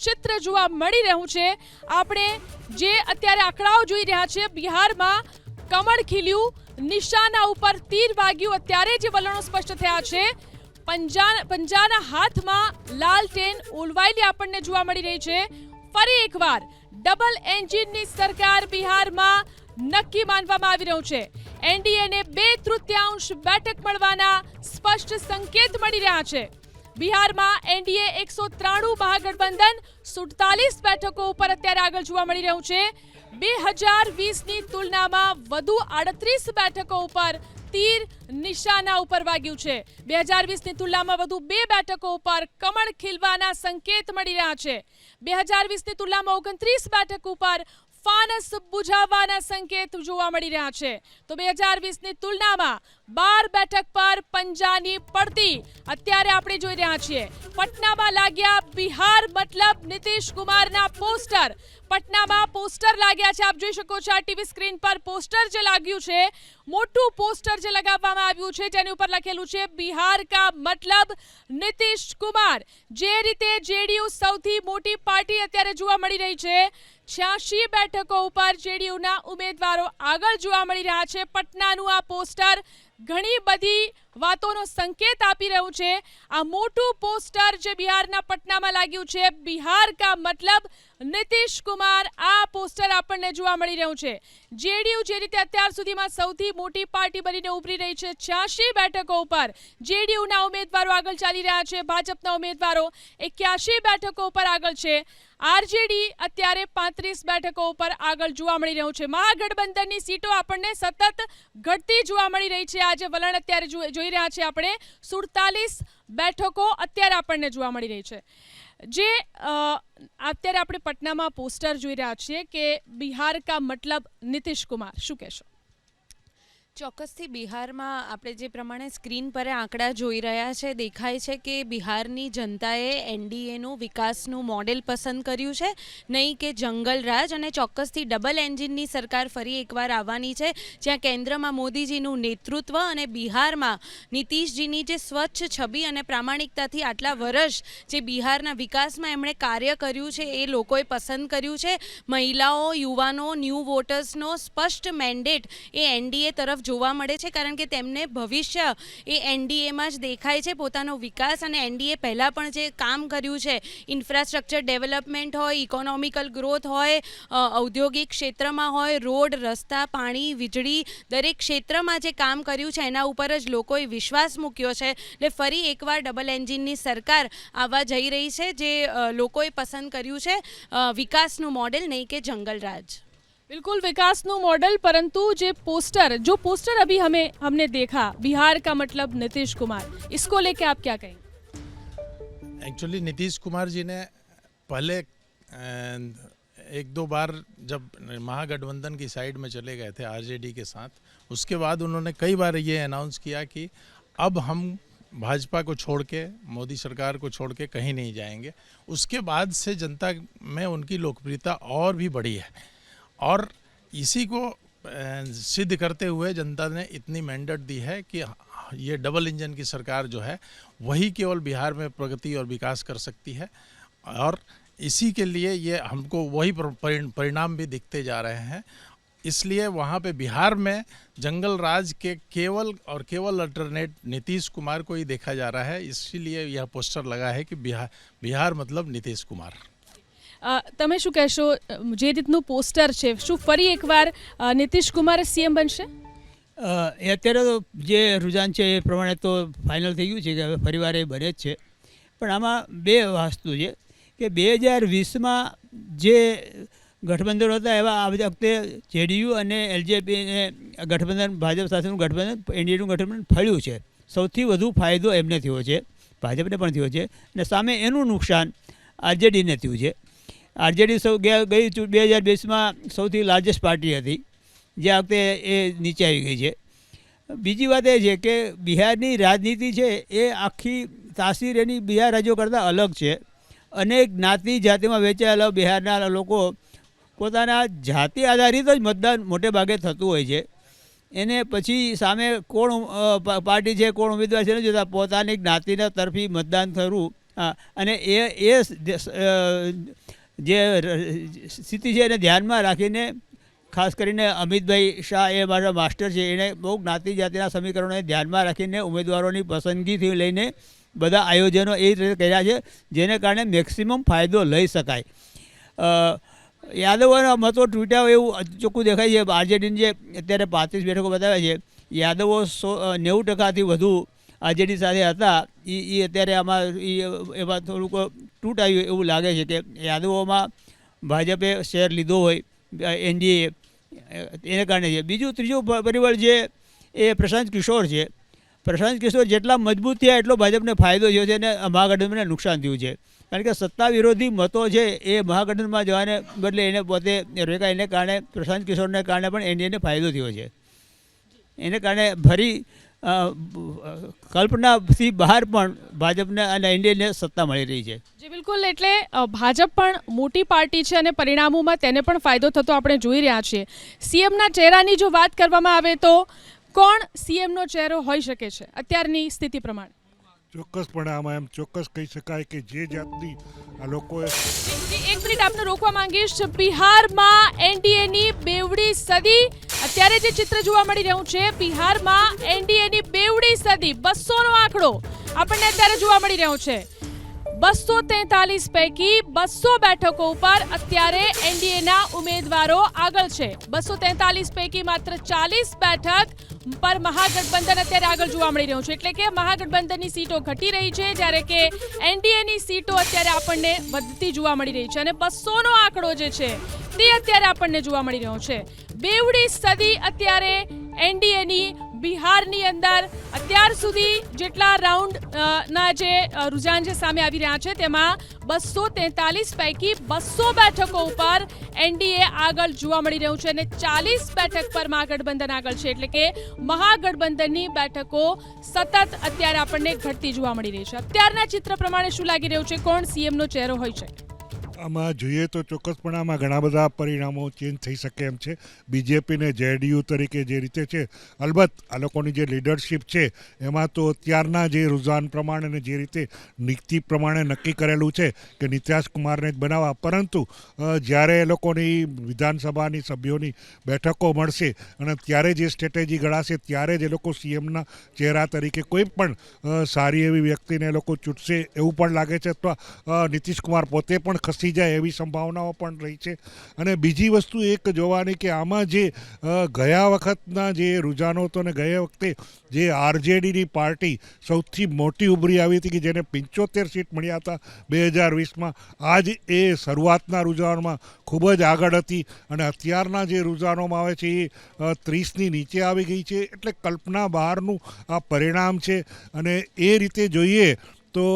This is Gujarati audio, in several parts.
ચિત્ર જોવા મળી રહ્યું છે। આપણે જે અત્યારે આંકડાઓ જોઈ રહ્યા છે, બિહારમાં કમળ ખીલ્યું, નિશાના ઉપર તીર વાગ્યું, અત્યારે જે વલણો સ્પષ્ટ થયા છે। પંજાના હાથમાં લાલટેન ઓલવાયેલી આપણને જોવા મળી રહી છે। ફરી એકવાર ડબલ એન્જિનની સરકાર બિહારમાં નક્કી માનવામાં આવી રહ્યું છે। એનડીએને 2/3 બેઠક મળવાના સ્પષ્ટ સંકેત મળી રહ્યા છે। બિહારમાં એનડીએ 193, મહાગઠબંધન 47 બેઠકો ઉપર અત્યારે આગળ જોવા મળી રહ્યું છે। 2020ની તુલનામાં વધુ 38 બેઠકો ઉપર તીર નિશાના ઉપર વાગ્યું છે। 2020ની તુલનામાં વધુ 2 બેઠકો ઉપર કમળ ખીલવાના સંકેત મળી રહ્યા છે। 2020ની તુલનામાં 29 બેઠક ઉપર ફાનસ બુઝાવવાના સંકેત જોવા મળી રહ્યા છે। તો 2020ની તુલનામાં 12 બેઠક પર પંજાની પડતી અત્યારે આપણે જોઈ રહ્યા છીએ। પટનામાં લાગ્યા બિહાર મતલબ નીતિશ કુમારના પોસ્ટર। પટનામાં પોસ્ટર લાગ્યા છે, આપ જોઈ શકો છો આ ટીવી સ્ક્રીન પર પોસ્ટર જે લાગ્યું છે, મોટું પોસ્ટર જે લગાવવામાં આવ્યું છે, જેની ઉપર લખેલું છે બિહાર કા મતલબ નીતિશ કુમાર। જે રીતે જેડીયુ સૌથી મોટી પાર્ટી અત્યારે જોવા મળી રહી છે, 86 બેઠકો ઉપર જેડીયુના ઉમેદવારો આગળ જોવા મળી રહ્યા છે। પટનાનું આ પોસ્ટર ઘણી બધી વાતોનો સંકેત આપી રહ્યું છે। આ મોટું પોસ્ટર જે બિહારના પટનામાં લાગ્યું છે, બિહાર કા મતલબ નીતિશ કુમાર, આ પોસ્ટર આપણને જોવા મળી રહ્યું છે। જેડીયુ જે રીતે અત્યાર સુધીમાં સૌથી મોટી પાર્ટી બનીને ઉભરી રહી છે, 86 બેઠકો ઉપર જેડીયુના ઉમેદવારો આગળ ચાલી રહ્યા છે, ભાજપના ઉમેદવારો 81 બેઠકો ઉપર આગળ છે। આરજેડી અત્યારે 35 બેઠકો ઉપર આગળ જોવા મળી રહ્યું છે। મહાગઠબંધનની સીટો આપણને સતત ઘટતી જોવા મળી રહી છે। આજે વલણ અત્યારે જોઈ રહ્યા છે આપણે, 47 બેઠકો અત્યારે આપણને જોવા મળી રહી છે। જે અત્યારે આપણે પટનામાં પોસ્ટર જોઈ રહ્યા છીએ કે બિહાર કા મતલબ નીતિશ કુમાર, શું કહેશો? ચોક્કસથી બિહારમાં આપણે જે પ્રમાણે સ્ક્રીન પર આંકડા જોઈ રહ્યા છે, દેખાય છે કે બિહારની જનતાએ એનડીએનું વિકાસનું મોડેલ પસંદ કર્યું છે, નહીં કે જંગલ રાજ। અને ચોક્કસથી ડબલ એન્જિનની સરકાર ફરી એકવાર આવવાની છે, જ્યાં કેન્દ્રમાં મોદીજીનું નેતૃત્વ અને બિહારમાં નીતિશજીની જે સ્વચ્છ છબી અને પ્રામાણિકતાથી આટલા વર્ષ જે બિહારના વિકાસમાં એમણે કાર્ય કર્યું છે, એ લોકોએ પસંદ કર્યું છે। મહિલાઓ, યુવાનો, ન્યૂ વોટર્સનો સ્પષ્ટ મેન્ડેટ એ એનડીએ તરફ જોવા મળે છે, કારણ કે તેમને ભવિષ્ય એ એનડીએમાં જ દેખાય છે, પોતાનો વિકાસ। અને એનડીએ પહેલાં પણ જે કામ કર્યું છે, ઇન્ફ્રાસ્ટ્રક્ચર ડેવલપમેન્ટ હોય, ઇકોનોમિકલ ગ્રોથ હોય, ઔદ્યોગિક ક્ષેત્રમાં હોય, રોડ, રસ્તા, પાણી, વીજળી, દરેક ક્ષેત્રમાં જે કામ કર્યું છે, એના ઉપર જ લોકોએ વિશ્વાસ મૂક્યો છે। એટલે ફરી એકવાર ડબલ એન્જિનની સરકાર આવવા જઈ રહી છે, જે લોકોએ પસંદ કર્યું છે વિકાસનું મોડેલ, નહીં કે જંગલ રાજ। बिल्कुल विकासનું मॉडल, परंतु जो पोस्टर अभी हमने देखा, बिहार का मतलब नीतीश कुमार, इसको लेके आप क्या कहेंगे? एक्चुअली नीतीश कुमार जी ने पहले 1-2 बार जब महागठबंधन की साइड में चले गए थे आरजेडी के साथ, उसके बाद उन्होंने कई बार ये अनाउंस किया कि अब हम भाजपा को छोड़ के, मोदी सरकार को छोड़ के कहीं नहीं जाएंगे। उसके बाद से जनता में उनकी लोकप्रियता और भी बढ़ी है, और इसी को सिद्ध करते हुए जनता ने इतनी मैंडेट दी है कि ये डबल इंजन की सरकार जो है वही केवल बिहार में प्रगति और विकास कर सकती है। और इसी के लिए ये हमको वही परिणाम भी दिखते जा रहे हैं। इसलिए वहाँ पे बिहार में जंगल राज के केवल अल्टरनेट नीतीश कुमार को ही देखा जा रहा है। इसीलिए यह पोस्टर लगा है कि बिहार मतलब नीतीश कुमार। તમે શું કહેશો, જે રીતનું પોસ્ટર છે, શું ફરી એકવાર નીતિશ કુમાર સીએમ બનશે? એ અત્યારે તો જે રુઝાન છે એ પ્રમાણે તો ફાઇનલ થઈ ગયું છે કે હવે ફરીવાર એ બને જ છે। પણ આમાં 2 વસ્તુ છે કે 2020માં જે ગઠબંધન હતા, એવા આ વખતે જેડીયુ અને એલજેપીને ગઠબંધન, ભાજપ સાથેનું ગઠબંધન, એનડીએનું ગઠબંધન ફળ્યું છે। સૌથી વધુ ફાયદો એમને થયો છે, ભાજપને પણ થયો છે, અને સામે એનું નુકસાન આરજેડીને થયું છે। આરજેડી ગઈ 2020માં સૌથી લાર્જેસ્ટ પાર્ટી હતી, જે આ વખતે એ નીચે આવી ગઈ છે। બીજી વાત એ છે કે બિહારની રાજનીતિ છે એ આખી તાસીર એની બીજા રાજ્યો કરતાં અલગ છે। અનેક જ્ઞાતિ જાતિમાં વહેંચાયેલા બિહારના લોકો પોતાના જાતિ આધારિત જ મતદાન મોટે ભાગે થતું હોય છે। એને પછી સામે કોણ પાર્ટી છે, કોણ ઉમેદવાર છે, નથી જોતા, પોતાની જ્ઞાતિના તરફી મતદાન કરવું હા, અને જે સ્થિતિ છે એને ધ્યાનમાં રાખીને ખાસ કરીને અમિતભાઈ શાહ એ મારા માસ્ટર છે, એણે બહુ જ્ઞાતિ જાતિના સમીકરણોને ધ્યાનમાં રાખીને ઉમેદવારોની પસંદગીથી લઈને બધા આયોજનો એ રીતે કર્યા છે જેને કારણે મેક્સિમમ ફાયદો લઈ શકાય. યાદવોના મતો તૂટ્યા એવું ચોખ્ખું દેખાય છે. આરજેડીની જે અત્યારે 35 બેઠકો બતાવે છે, યાદવો 90% વધુ આરજેડી સાથે હતા. એ અત્યારે આમાં એમાં થોડુંક તૂટ આવ્યું એવું લાગે છે કે યાદવોમાં ભાજપે શેર લીધો હોય એનડીએ એને કારણે છે. ત્રીજું પરિબળ જે એ પ્રશાંત કિશોર છે. પ્રશાંત કિશોર જેટલા મજબૂત થયા એટલો ભાજપને ફાયદો થયો છે અને મહાગઠબંધનને નુકસાન થયું છે. કારણ કે સત્તા વિરોધી મતો છે એ મહાગઠબંધનમાં જવાને બદલે એને પોતે રોક્યા. એને કારણે પ્રશાંત કિશોરને કારણે પણ એનડીએને ફાયદો થયો છે. એને કારણે ફરી કલ્પનાથી બહાર પણ ભાજપને અને એનડીએને સત્તા મળી રહી છે. જી બિલકુલ, એટલે ભાજપ પણ મોટી પાર્ટી છે અને પરિણામોમાં તેને પણ ફાયદો થતો આપણે જોઈ રહ્યા છીએ. સીએમના ચહેરાની જો વાત કરવામાં આવે તો કોણ સીએમનો ચહેરો હોઈ શકે છે અત્યારની સ્થિતિ પ્રમાણે? ચોક્કસપણે આમાં એમ ચોક્કસ કહી શકાય કે જે જાતની આ લોકોએ એક મિનિટ આપને રોકવા માંગીશ. બિહારમાં એનડીએની બેવડી સદી, અત્યારે જે ચિત્ર જોવા મળી રહ્યું છે બિહારમાં એનડીએની બેવડી સદી, 200નો આંકડો આપણને અત્યારે જોવા મળી રહ્યો છે. 243 પૈકી 200 બેઠકો ઉપર અત્યારે એનડીએના ઉમેદવારો આગળ છે. 243 પૈકી માત્ર 40 બેઠક પર મહાગઠબંધન અત્યારે આગળ જોવા મળી રહ્યું છે. એટલે કે મહાગઠબંધનની સીટો ઘટી રહી છે જ્યારે કે એનડીએની સીટો અત્યારે આપણને વધતી જોવા મળી રહી છે અને 200નો આંકડો જે છે તે અત્યારે આપણને જોવા મળી રહ્યો છે. બેવડી સદી અત્યારે એનડીએની બિહારની અંદર અત્યાર સુધી જેટલા રાઉન્ડ ના જે રુઝાન જે સામે આવી રહ્યા છે તેમાં 243 પૈકી 200 બેઠકો ઉપર એનડીએ આગળ જોવા મળી રહ્યું છે અને 40 બેઠક પર મહાગઠબંધન આગળ છે. એટલે કે મહાગઠબંધનની બેઠકો સતત અત્યારે આપણને ઘટતી જોવા મળી રહી છે. અત્યારના ચિત્ર પ્રમાણે શું લાગી રહ્યું છે, કોણ સીએમનો ચહેરો હોય છે? આમાં જોઈએ તો ચોક્કસપણે આમાં ઘણા બધા પરિણામો ચેન્જ થઈ શકે એમ છે. બીજેપીને જેડીયુ તરીકે જે રીતે છે, અલબત્ત આ લોકોની જે લીડરશિપ છે એમાં તો અત્યારના જે રુઝાન પ્રમાણે અને જે રીતે નીતિ પ્રમાણે નક્કી કરેલું છે કે નીતિશ કુમારને જ બનાવવા, પરંતુ જ્યારે એ લોકોની વિધાનસભાની સભ્યોની બેઠકો મળશે અને ત્યારે જે સ્ટ્રેટેજી ઘડાશે ત્યારે જ એ લોકો સીએમના ચહેરા તરીકે કોઈ પણ સારી એવી વ્યક્તિને એ લોકો ચૂંટશે એવું પણ લાગે છે. અથવા નીતિશ કુમાર પોતે પણ ખસી જાય એવી સંભાવનાઓ પણ રહી છે. અને બીજી વસ્તુ એક જોવાની કે આમાં જે ગયા વખતના જે રુઝાનો હતો ને ગયા વખતે જે આરજેડીની પાર્ટી સૌથી મોટી ઉભરી આવી હતી કે જેને 75 સીટ મળ્યા હતા 2020માં, આજ એ શરૂઆતના રુઝાનમાં ખૂબ જ આગળ હતી અને અત્યારના જે રુઝાનોમાં આવે છે એ 30ની નીચે આવી ગઈ છે. એટલે કલ્પના બહારનું આ પરિણામ છે. અને એ રીતે જોઈએ તો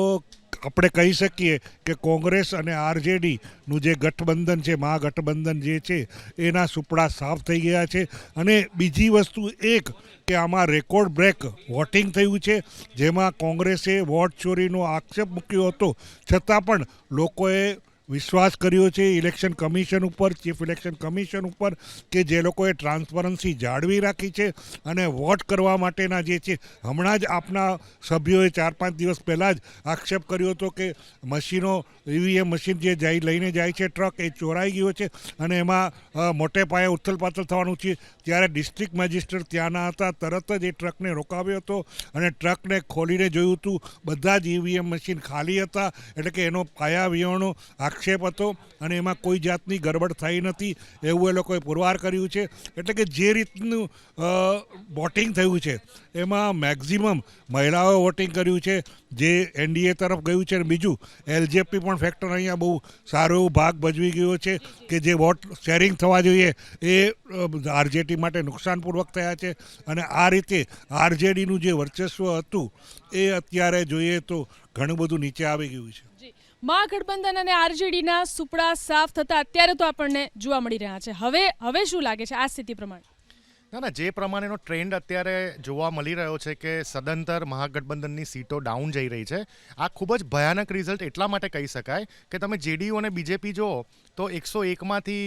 આપણે કહી શકીએ કે કોંગ્રેસ અને આરજેડીનું જે ગઠબંધન છે, મહાગઠબંધન જે છે એના સુપડા સાફ થઈ ગયા છે. અને બીજી વસ્તુ એક કે આમાં રેકોર્ડ બ્રેક વોટિંગ થયું છે, જેમાં કોંગ્રેસે વોટ ચોરીનો આક્ષેપ મૂક્યો હતો છતાં પણ લોકોએ વિશ્વાસ કર્યો છે ઇલેક્શન કમિશન ઉપર, ચીફ ઇલેક્શન કમિશન ઉપર, કે જે લોકોએ ટ્રાન્સપરન્સી જાળવી રાખી છે અને વોટ કરવા માટેના જે છે, હમણાં જ આપના સભ્યોએ 4-5 દિવસ પહેલાં જ આક્ષેપ કર્યો હતો કે મશીનો, ઈવીએમ મશીન જે લઈને જાય છે ટ્રક, એ ચોરાઈ ગયો છે અને એમાં મોટે પાયે ઉથલપાથલ થવાનું છે. ત્યારે ડિસ્ટ્રિક્ટ મેજિસ્ટ્રેટ ત્યાંના હતા, તરત જ એ ટ્રકને રોકાવ્યો હતો અને ટ્રકને ખોલીને જોયું હતું, બધા જ ઈવીએમ મશીન ખાલી હતા. એટલે કે એનો પાયાવિહોણો આક્ષેપ હતો અને એમાં કોઈ જાતની ગડબડ થઈ નથી એવું એ લોકોએ પુરવાર કર્યું છે. એટલે કે જે રીતનું વોટિંગ થયું છે એમાં મેક્ઝિમમ મહિલાઓએ વોટિંગ કર્યું છે જે એનડીએ તરફ ગયું છે. અને બીજું એલજેપી પણ ફેક્ટર અહીંયા બહુ સારો એવો ભાગ ભજવી ગયો છે કે જે વોટ શેરિંગ થવા જોઈએ એ આરજેડી માટે નુકસાનપૂર્વક થયા છે. અને આ રીતે આરજેડીનું જે વર્ચસ્વ હતું એ અત્યારે જોઈએ તો ઘણું બધું નીચે આવી ગયું છે. મહાગઠબંધન અને આરજેડીના સુપડા સાફ થતા અત્યારે તો આપણને જોવા મળી રહ્યા છે. હવે શું લાગે છે આ સ્થિતિ પ્રમાણે? ના, જે પ્રમાણેનો ટ્રેન્ડ અત્યારે જોવા મળી રહ્યો છે કે સદંતર મહાગઠબંધનની સીટો ડાઉન જઈ રહી છે. આ ખૂબ જ ભયાનક રિઝલ્ટ એટલા માટે કહી શકાય કે તમે જેડીયુ અને બીજેપી જુઓ તો 101માંથી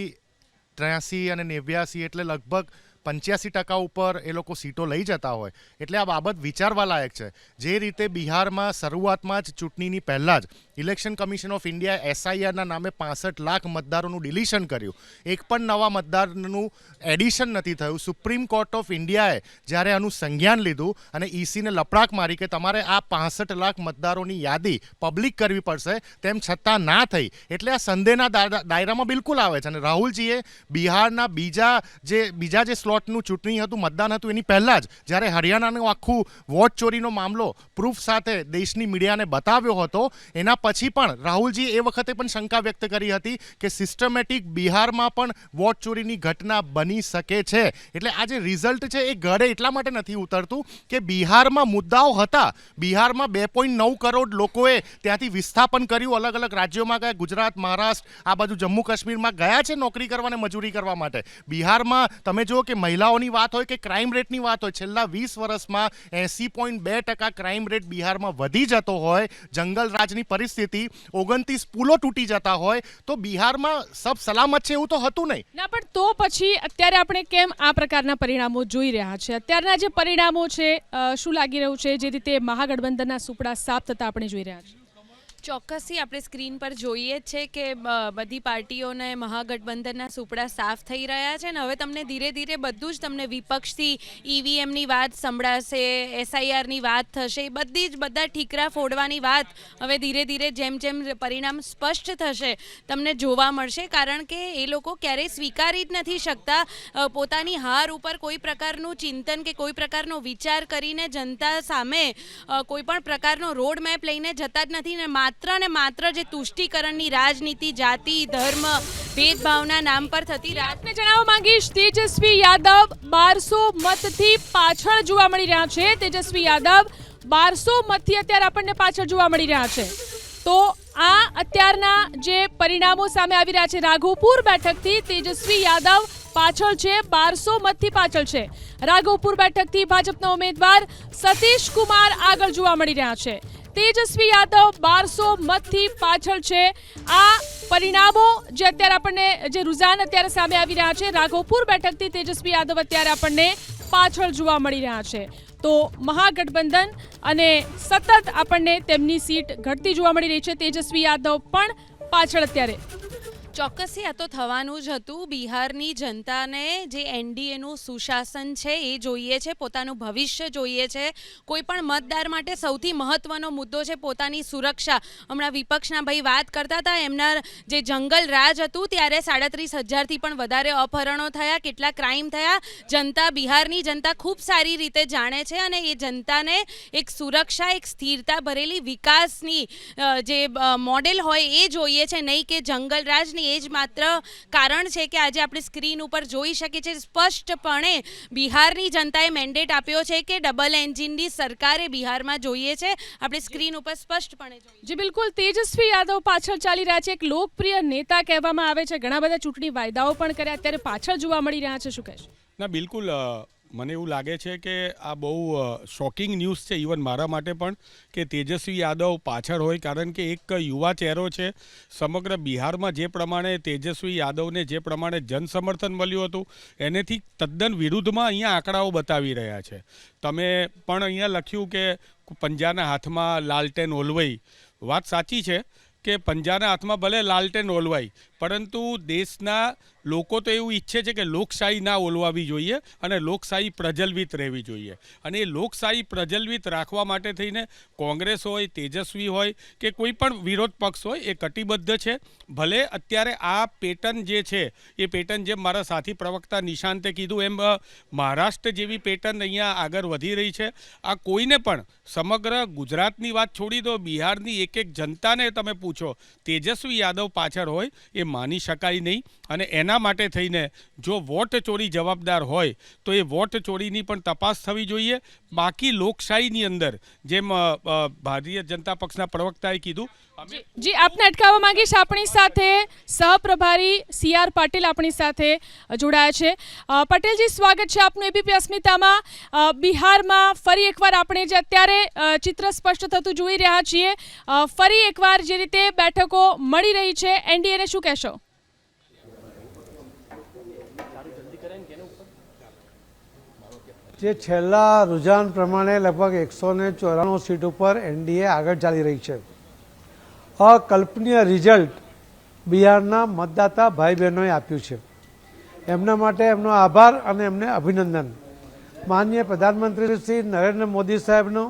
83 અને 89 એટલે લગભગ 85% ઉપર એ લોકો સીટો લઈ જતા હોય, એટલે આ બાબત વિચારવા લાયક છે. જે રીતે બિહારમાં શરૂઆતમાં જ ચૂંટણીની પહેલાં જ ઇલેક્શન કમિશન ઓફ ઇન્ડિયા SIRના નામે 65 લાખ મતદારોનું ડિલીશન કર્યું. એક પણ નવા મતદારનું એડિશન નથી થયું. સુપ્રીમ કોર્ટ ઓફ ઇન્ડિયાએ જ્યારે આનું સંજ્ઞાન લીધું અને ECને લપડાક મારી કે તમારે આ 65 લાખ મતદારોની યાદી પબ્લિક કરવી પડશે, તેમ છતાં ના થઈ. એટલે આ સંદેહના દાયરામાં બિલકુલ આવે છે. અને રાહુલજીએ બિહારના બીજા જે સ્લોટનું ચૂંટણી હતું, મતદાન હતું, એની પહેલાં જ જ્યારે હરિયાણાનું આખું વોટ ચોરીનો મામલો પ્રૂફ સાથે દેશની મીડિયાને બતાવ્યો હતો, એના પછી પણ રાહુલજી એ વખતે પણ શંકા વ્યક્ત કરી હતી કે સિસ્ટમેટિક બિહારમાં પણ વોટ ચોરીની ઘટના બની શકે છે. એટલે આ જે રિઝલ્ટ છે એ ગળે એટલા માટે નથી ઉતરતું કે બિહારમાં મુદ્દાઓ હતા. બિહારમાં 2.9 કરોડ લોકોએ ત્યાંથી વિસ્થાપન કર્યું, અલગ અલગ રાજ્યોમાં ગયા, ગુજરાત, મહારાષ્ટ્ર, આ બાજુ જમ્મુ કાશ્મીરમાં ગયા છે નોકરી કરવા અને મજૂરી કરવા માટે. બિહારમાં તમે જુઓ કે મહિલાઓની વાત હોય કે ક્રાઇમ રેટની વાત હોય, છેલ્લા 20 વર્ષમાં 80.2% ક્રાઇમ રેટ બિહારમાં વધી જતો હોય, જંગલ રાજની પરિસ્થિતિ, 29 પુલો તૂટી જતા હોય, તો બિહારમાં સબ સલામત છે એવું તો હતું નહીં. ના, પણ તો પછી અત્યારે આપણે કેમ આ પ્રકારના પરિણામો જોઈ રહ્યા છે? અત્યારના જે પરિણામો છે, શું લાગી રહ્યું છે જે રીતે મહાગઠબંધનના સુપડા સાફ થતા આપણે જોઈ રહ્યા છીએ? ચોક્કસથી આપણે સ્ક્રીન પર જોઈએ જ છે કે બધી પાર્ટીઓને મહાગઠબંધનના સુપડા સાફ થઈ રહ્યા છે. અને હવે તમને ધીરે ધીરે બધું જ તમને વિપક્ષથી EVMની વાત સંભળાશે, SIRની વાત થશે, બધા ઠીકરા ફોડવાની વાત હવે ધીરે ધીરે જેમ જેમ પરિણામ સ્પષ્ટ થશે તમને જોવા મળશે. કારણ કે એ લોકો ક્યારેય સ્વીકારી જ નથી શકતા પોતાની હાર ઉપર કોઈ પ્રકારનું ચિંતન કે કોઈ પ્રકારનો વિચાર કરીને જનતા સામે કોઈ પણ પ્રકારનો રોડ મેપ લઈને જતા જ નથી. ને માત્ર જે તુષ્ટિકરણની રાજનીતિ, જાતિ, ધર્મ, ભેદભાવના નામ પર થતી આપને જણાવવા માંગીશ, તેજસ્વી યાદવ 1200 મતથી પાછળ જોવા મળી રહ્યા છે. તેજસ્વી યાદવ 1200 મતથી અત્યારે આપણને પાછળ જોવા મળી રહ્યા છે. તો આ અત્યારના જે પરિણામો સામે આવી રહ્યા છે, રાઘોપુર બેઠકથી તેજસ્વી યાદવ પાછળ છે, 1200 મતથી પાછળ છે. રાઘોપુર બેઠકથી ભાજપના ઉમેદવાર સતીશ કુમાર આગળ જોવા મળી રહ્યા છે. તેજસ્વી યાદવ 1200 મતથી પાછળ છે. આ પરિણામો જે અત્યારે આપણને જે રુઝાન અત્યારે સામે આવી રહ્યા છે, રાઘોપુર બેઠકથી તેજસ્વી યાદવ અત્યારે આપણને પાછળ જોવા મળી રહ્યા છે. તો મહાગઠબંધન અને સતત આપણને તેમની સીટ ઘટતી જોવા મળી રહી છે. તેજસ્વી યાદવ પણ પાછળ અત્યારે. ચોક્કસથી આ તો થવાનું જ હતું. બિહારની જનતાને જે NDAનું સુશાસન છે એ જોઈએ છે, પોતાનું ભવિષ્ય જોઈએ છે. કોઈ પણ મતદાર માટે સૌથી મહત્વનો મુદ્દો છે પોતાની સુરક્ષા. હમણાં વિપક્ષના ભાઈ વાત કરતા હતા, એમના જે જંગલ રાજ હતું ત્યારે 37,000થી પણ વધારે અપહરણો થયા, કેટલા ક્રાઇમ થયા. જનતા, બિહારની જનતા ખૂબ સારી રીતે જાણે છે અને એ જનતાને એક સુરક્ષા, એક સ્થિરતા ભરેલી વિકાસની જે મોડેલ હોય એ જોઈએ છે, નહીં કે જંગલ રાજની. એ જ માત્ર કારણ છે કે આજે આપણે સ્ક્રીન ઉપર જોઈ શકીએ છીએ સ્પષ્ટપણે બિહારની જનતાએ મેન્ડેટ આપ્યો છે કે ડબલ એન્જિનની સરકારે બિહારમાં જોઈએ છે. આપણે સ્ક્રીન ઉપર સ્પષ્ટપણે જોઈએ. જી બિલકુલ, તેજસ્વી યાદવ પાછળ ચાલી રહ્યા છે. એક લોકપ્રિય નેતા કહેવામાં આવે છે, ઘણા બધા ચૂંટણી વાયદાઓ પણ કર્યા, અત્યારે પાછળ જોવા મળી રહ્યા છે. શું કહેશો? ના, બિલકુલ મને એવું લાગે છે કે આ બહુ શોકિંગ ન્યૂઝ છે ઇવન મારા માટે પણ કે તેજસ્વી યાદવ પાછળ હોય. કારણ કે એક યુવા ચહેરો છે. સમગ્ર બિહારમાં જે પ્રમાણે તેજસ્વી યાદવને જે પ્રમાણે જનસમર્થન મળ્યું હતું એનેથી તદ્દન વિરુદ્ધમાં અહીંયા આંકડાઓ બતાવી રહ્યા છે. તમે પણ અહીંયા લખ્યું કે પંજાના હાથમાં લાલટેન ઓલવાઈ. વાત સાચી છે કે પંજાના હાથમાં ભલે લાલટેન ઓલવાઈ, પરંતુ દેશના લોકો તો એવું ઈચ્છે છે કે લોકશાહી ના ઓલવાવી જોઈએ અને લોકશાહી પ્રજ્વલિત રહેવી જોઈએ. અને એ લોકશાહી પ્રજ્વલિત રાખવા માટે થઈને કોંગ્રેસ હોય, તેજસ્વી હોય કે કોઈ પણ વિરોધ પક્ષ હોય એ કટિબદ્ધ છે. ભલે અત્યારે આ પેટર્ન જે છે એ પેટર્ન જેમ મારા સાથી પ્રવક્તા નિશાંતે કીધું એમ મહારાષ્ટ્ર જેવી પેટર્ન અહીંયા આગળ વધી રહી છે. આ કોઈને પણ સમગ્ર ગુજરાતની વાત છોડી દો, બિહારની એક જનતાને તમે પૂછો, તેજસ્વી યાદવ પાછળ હોય એ માની શકાય નહીં. અને એના માટે થઈને જો વોટ ચોરી જવાબદાર હોય તો એ વોટ ચોરીની પણ તપાસ થવી જોઈએ. બાકી લોકશાહીની અંદર જેમ ભારતીય જનતા પક્ષના પ્રવક્તાએ કીધું. જી, આપને અટકાવવા માંગીશ. આપણી સાથે સહપ્રભારી CR પાટીલ આપણી સાથે જોડાયા છે. પટેલજી, સ્વાગત છે આપનું ABP અસ્મિતામાં. બિહારમાં ફરી એકવાર આપણે જે અત્યારે ચિત્ર સ્પષ્ટ થતું જોઈ રહ્યા છીએ, ફરી એકવાર જે રીતે બેઠકો મળી રહી છે, NDAને શું કહેશો? જે છેલ્લા રુઝાન પ્રમાણે લગભગ 194 સીટ ઉપર એનડીએ આગળ ચાલી રહી છે. અકલ્પનીય રિઝલ્ટ બિહારના મતદાતા ભાઈ બહેનોએ આપ્યું છે. એમના માટે એમનો આભાર અને એમને અભિનંદન. માનનીય પ્રધાનમંત્રી શ્રી નરેન્દ્ર મોદી સાહેબનો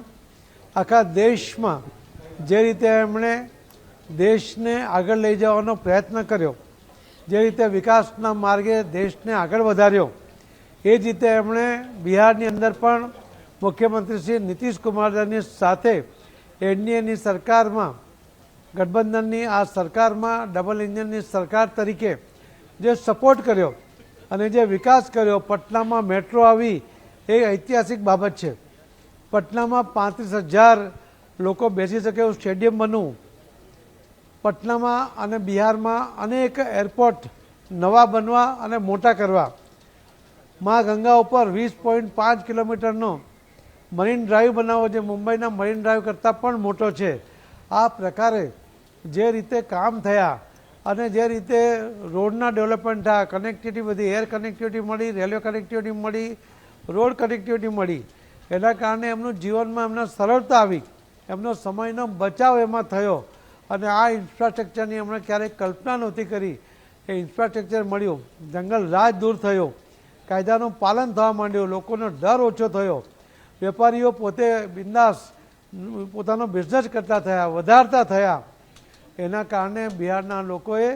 આખા દેશમાં જે રીતે એમણે દેશને આગળ લઈ જવાનો પ્રયત્ન કર્યો, જે રીતે વિકાસના માર્ગે દેશને આગળ વધાર્યો, એ જ રીતે એમણે બિહારની અંદર પણ મુખ્યમંત્રી શ્રી નીતિશ કુમારની સાથે એનડીએની સરકારમાં, ગઠબંધનની આ સરકારમાં ડબલ એન્જિનની સરકાર તરીકે જે સપોર્ટ કર્યો અને જે વિકાસ કર્યો, પટનામાં મેટ્રો આવી એ ઐતિહાસિક બાબત છે. પટનામાં 35,000 લોકો બેસી શકે એવું સ્ટેડિયમ બનવું, પટનામાં અને બિહારમાં અનેક એરપોર્ટ નવા બનવા અને મોટા કરવા, મા ગંગા ઉપર 20.5 કિલોમીટરનો મરીન ડ્રાઈવ બનાવવો જે મુંબઈના મરીન ડ્રાઈવ કરતાં પણ મોટો છે. આ પ્રકારે જે રીતે કામ થયા અને જે રીતે રોડના ડેવલપમેન્ટ થયા, કનેક્ટિવિટી બધી, એર કનેક્ટિવિટી મળી, રેલવે કનેક્ટિવિટી મળી, રોડ કનેક્ટિવિટી મળી, એના કારણે એમનું જીવનમાં એમને સરળતા આવી, એમનો સમયનો બચાવ એમાં થયો અને આ ઇન્ફ્રાસ્ટ્રક્ચરની એમણે ક્યારેય કલ્પના નહોતી કરી એ ઇન્ફ્રાસ્ટ્રક્ચર મળ્યું. જંગલ રાજ દૂર થયો, કાયદાનું પાલન થવા માંડ્યું, લોકોનો ડર ઓછો થયો, વેપારીઓ પોતે બિંદાસ પોતાનો બિઝનેસ કરતા થયા, વધારતા થયા. એના કારણે બિહારના લોકોએ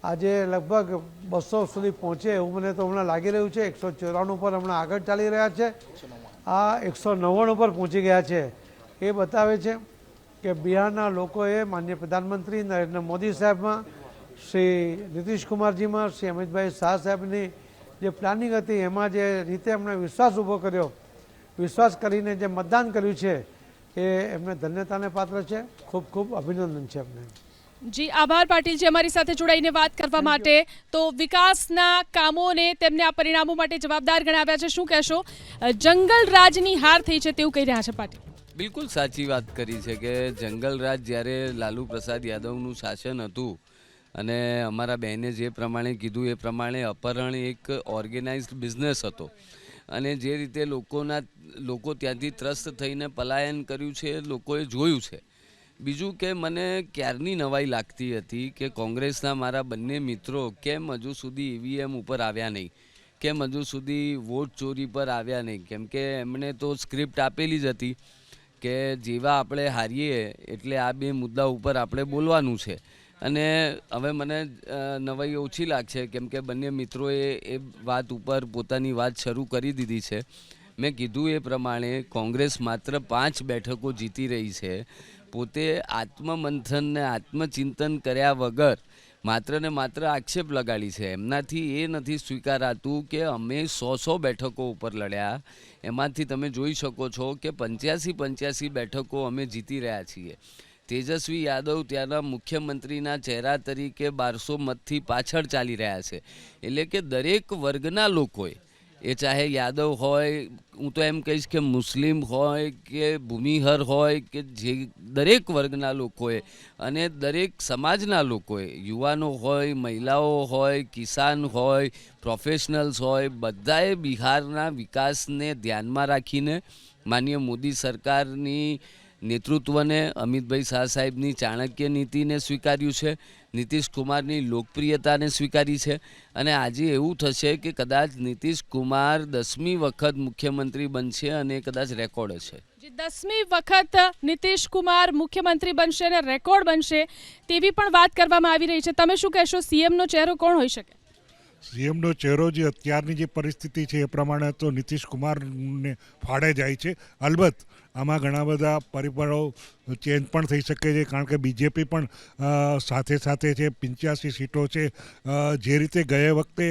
આજે લગભગ 200 સુધી પહોંચે એવું મને તો હમણાં લાગી રહ્યું છે. 194 પર હમણાં આગળ ચાલી રહ્યા છે, આ 199 પર પહોંચી ગયા છે. એ બતાવે છે કે બિહારના લોકોએ માનનીય પ્રધાનમંત્રી નરેન્દ્ર મોદી સાહેબમાં, શ્રી નીતિશ કુમારજીમાં, શ્રી અમિતભાઈ શાહ સાહેબની જે પ્લાનિંગ હતી એમાં જે રીતે એમણે વિશ્વાસ ઊભો કર્યો, વિશ્વાસ કરીને જે મતદાન કર્યું છે એ એમને ધન્યતાને પાત્ર છે. ખૂબ ખૂબ અભિનંદન છે એમને. જી આભાર પાટીલજી અમારી સાથે જોડાઈને વાત કરવા માટે. તો વિકાસના કામોને તેમને આ પરિણામો માટે જવાબદાર ગણાવ્યા છે. શું કહેશો? જંગલ રાજની હાર થઈ છે તેવું કહી રહ્યા છે પાટીલ. બિલકુલ સાચી વાત કરી છે કે જંગલ રાજ જ્યારે લાલુ પ્રસાદ યાદવનું શાસન હતું અને અમારા બહેને જે પ્રમાણે કીધું એ પ્રમાણે અપહરણ એક ઓર્ગેનાઇઝડ બિઝનેસ હતો અને જે રીતે લોકો ત્યાંથી ત્રસ્ત થઈને પલાયન કર્યું છે લોકોએ જોયું છે. બીજું કે મને ક્યારની નવાઈ લાગતી હતી કે કોંગ્રેસના મારા બંને મિત્રો કેમ હજુ સુધી ઈવીએમ ઉપર આવ્યા નહીં, કેમ હજુ સુધી વોટ ચોરી પર આવ્યા નહીં. કેમ કે એમણે તો સ્ક્રિપ્ટ આપેલી જ હતી કે જેવા આપણે હારીએ એટલે આ બે મુદ્દા ઉપર આપણે બોલવાનું છે. અને હવે મને નવાઈ ઓછી લાગશે કેમ કે બંને મિત્રોએ એ વાત ઉપર પોતાની વાત શરૂ કરી દીધી છે. મેં કીધું એ પ્રમાણે કોંગ્રેસ માત્ર 5 બેઠકો જીતી રહી છે. પોતે આત્મમંથન ને આત્મચિંતન કર્યા વગર માત્ર ને માત્ર આક્ષેપ લગાડી છે. એમનાથી એ નથી સ્વીકારાતું કે અમે 100 બેઠકો ઉપર લડ્યા, એમાંથી તમે જોઈ શકો છો કે 85 બેઠકો અમે જીતી રહ્યા છીએ. તેજસ્વી યાદવ ત્યાંના મુખ્યમંત્રીના ચહેરા તરીકે 1200 મતથી પાછળ ચાલી રહ્યા છે. એટલે કે દરેક વર્ગના લોકોએ, એ ચાહે યાદવ હોય, હું તો એમ કહીશ કે મુસ્લિમ હોય કે ભૂમિહર હોય કે જે દરેક વર્ગના લોકોએ અને દરેક સમાજના લોકોએ, યુવાનો હોય, મહિલાઓ હોય, કિસાન હોય, પ્રોફેશનલ્સ હોય, બધાએ બિહારના વિકાસને ધ્યાનમાં રાખીને માનનીય મોદી સરકારની નેતૃત્વને, અમિતભાઈ શાહ સાહેબની ચાણક્ય નીતિને સ્વીકાર્યું છે, નીતિશ કુમારની લોકપ્રિયતાને સ્વીકારી છે. અને આજે એવું થશે કે કદાચ નીતિશ કુમાર 10મી વખત મુખ્યમંત્રી બનશે અને કદાચ રેકોર્ડ છે. 10મી વખત નીતિશ કુમાર મુખ્યમંત્રી બનશે અને રેકોર્ડ બનશે તેવી પણ વાત કરવામાં આવી રહી છે. તમે શું કહેશો? સીએમનો ચહેરો કોણ હોઈ શકે? સીએમનો ચહેરો જે અત્યારની જે પરિસ્થિતિ છે એ પ્રમાણે તો નીતિશ કુમારને ફાળે જાય છે. અલબત્ત આમાં ઘણા બધા પરિબળો ચેન્જ પણ થઈ શકે છે કારણ કે બીજેપી પણ સાથે સાથે છે. 85 સીટો છે. જે રીતે ગયા વખતે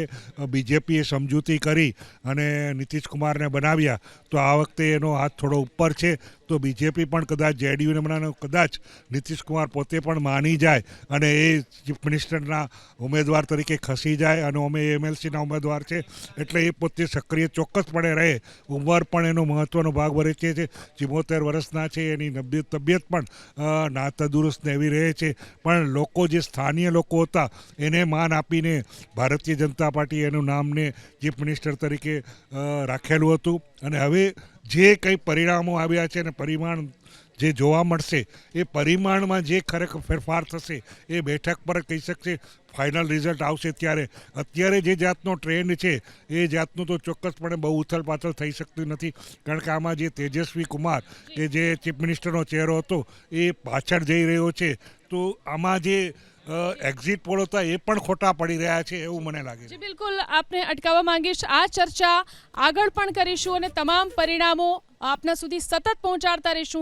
બીજેપીએ સમજૂતી કરી અને નીતિશ કુમારને બનાવ્યા તો આ વખતે એનો હાથ થોડો ઉપર છે. તો બીજેપી પણ કદાચ જેડીયુને બનાવે, કદાચ નીતિશ કુમાર પોતે પણ માની જાય અને એ ચીફ મિનિસ્ટરના ઉમેદવાર તરીકે ખસી જાય અને અમે એમએલસીના ઉમેદવાર છે એટલે એ પોતે સક્રિય ચોક્કસપણે રહે. ઉંમર પણ એનો મહત્ત્વનો ભાગ ભરે છે. ચીફ 74 વર્ષના છે, એની તબિયત પણ ના તંદુરસ્ત ને એવી રહે છે, પણ લોકો જે સ્થાનીય લોકો હતા એને માન આપીને ભારતીય જનતા પાર્ટી એનું નામને ચીફ મિનિસ્ટર તરીકે રાખેલું હતું. અને હવે જે કંઈ પરિણામો આવ્યા છે અને પરિમાણ જે જોવા મળશે એ પરિમાણમાં જે ખરેખર ફેરફાર થશે એ બેઠક પર કહી શકશે. ફાઇનલ રિઝલ્ટ આવશે ત્યારે. અત્યારે જે જાતનો ટ્રેન્ડ છે એ જાતનું તો ચોક્કસપણે બહુ ઉથલ પાથલ થઈ શકતું નથી, કારણ કે આમાં જે તેજસ્વી કુમાર કે જે ચીફ મિનિસ્ટરનો ચહેરો હતો એ પાછળ જઈ રહ્યો છે, તો આમાં જે એક્ઝિટ પોલ હતા એ પણ ખોટા પડી રહ્યા છે એવું મને લાગે છે. જી બિલકુલ, આપને અટકાવવા માંગીશ. આ ચર્ચા આગળ પણ કરીશું અને તમામ પરિણામો આપના સુધી સતત પહોંચાડતા રહીશું.